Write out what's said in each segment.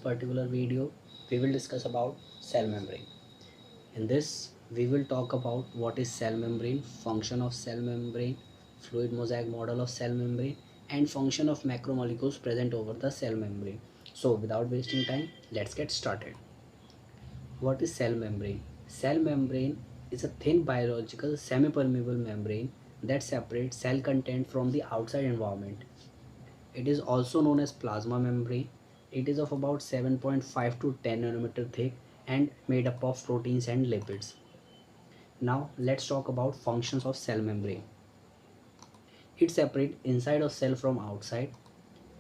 particular video, we will discuss about cell membrane. In this, we will talk about what is cell membrane, function of cell membrane, fluid mosaic model of cell membrane, and function of macromolecules present over the cell membrane. So, without wasting time, let's get started. What is cell membrane? Cell membrane is a thin biological semi-permeable membrane that separates cell content from the outside environment. It is also known as plasma membrane. It is of about 7.5 to 10 nanometer thick and made up of proteins and lipids. Now let's talk about functions of cell membrane. It separates inside of cell from outside.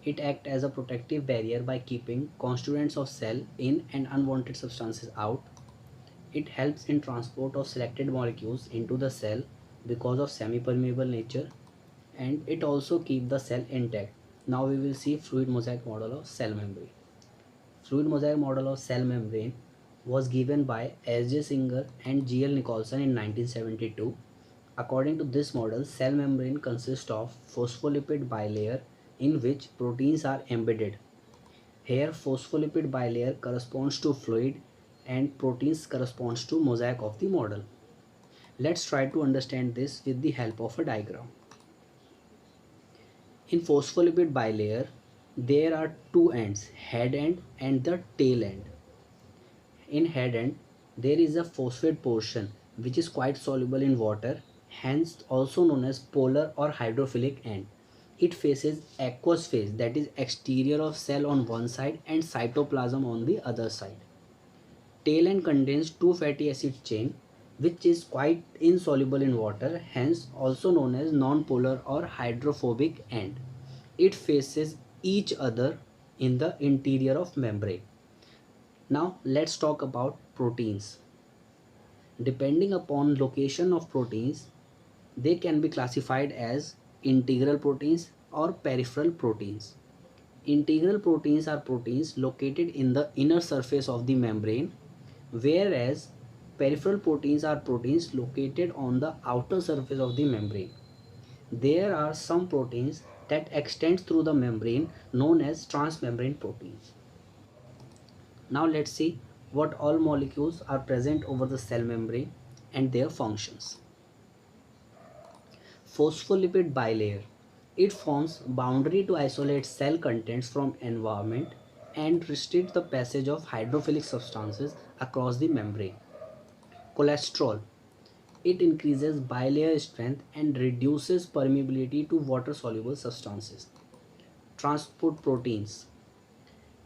It acts as a protective barrier by keeping constituents of cell in and unwanted substances out. It helps in transport of selected molecules into the cell because of semi-permeable nature, and it also keeps the cell intact. Now we will see fluid mosaic model of cell membrane. Fluid mosaic model of cell membrane was given by S.J. Singer and G.L. Nicholson in 1972. According to this model, cell membrane consists of phospholipid bilayer in which proteins are embedded. Here phospholipid bilayer corresponds to fluid and proteins corresponds to mosaic of the model. Let's try to understand this with the help of a diagram. In phospholipid bilayer, there are two ends, head end and the tail end. In head end, there is a phosphate portion which is quite soluble in water, hence also known as polar or hydrophilic end. It faces aqueous phase, that is exterior of cell on one side and cytoplasm on the other side. Tail end contains two fatty acid chain which is quite insoluble in water, hence also known as non-polar or hydrophobic end. It faces each other in the interior of membrane. Now let's talk about proteins. Depending upon location of proteins, they can be classified as integral proteins or peripheral proteins. Integral proteins are proteins located in the inner surface of the membrane, whereas peripheral proteins are proteins located on the outer surface of the membrane. There are some proteins that extend through the membrane known as transmembrane proteins. Now let's see what all molecules are present over the cell membrane and their functions. Phospholipid bilayer. It forms boundary to isolate cell contents from environment and restrict the passage of hydrophilic substances across the membrane. Cholesterol. It increases bilayer strength and reduces permeability to water soluble substances. Transport proteins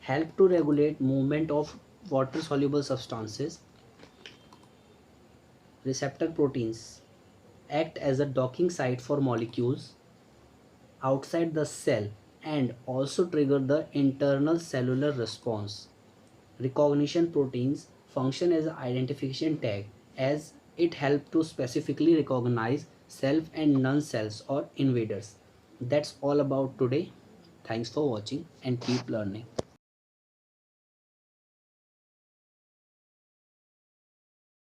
help to regulate movement of water soluble substances. Receptor proteins act as a docking site for molecules outside the cell and also trigger the internal cellular response. Recognition proteins function as an identification tag as it helps to specifically recognize self and non-selves or invaders. That's all about today. Thanks for watching and keep learning.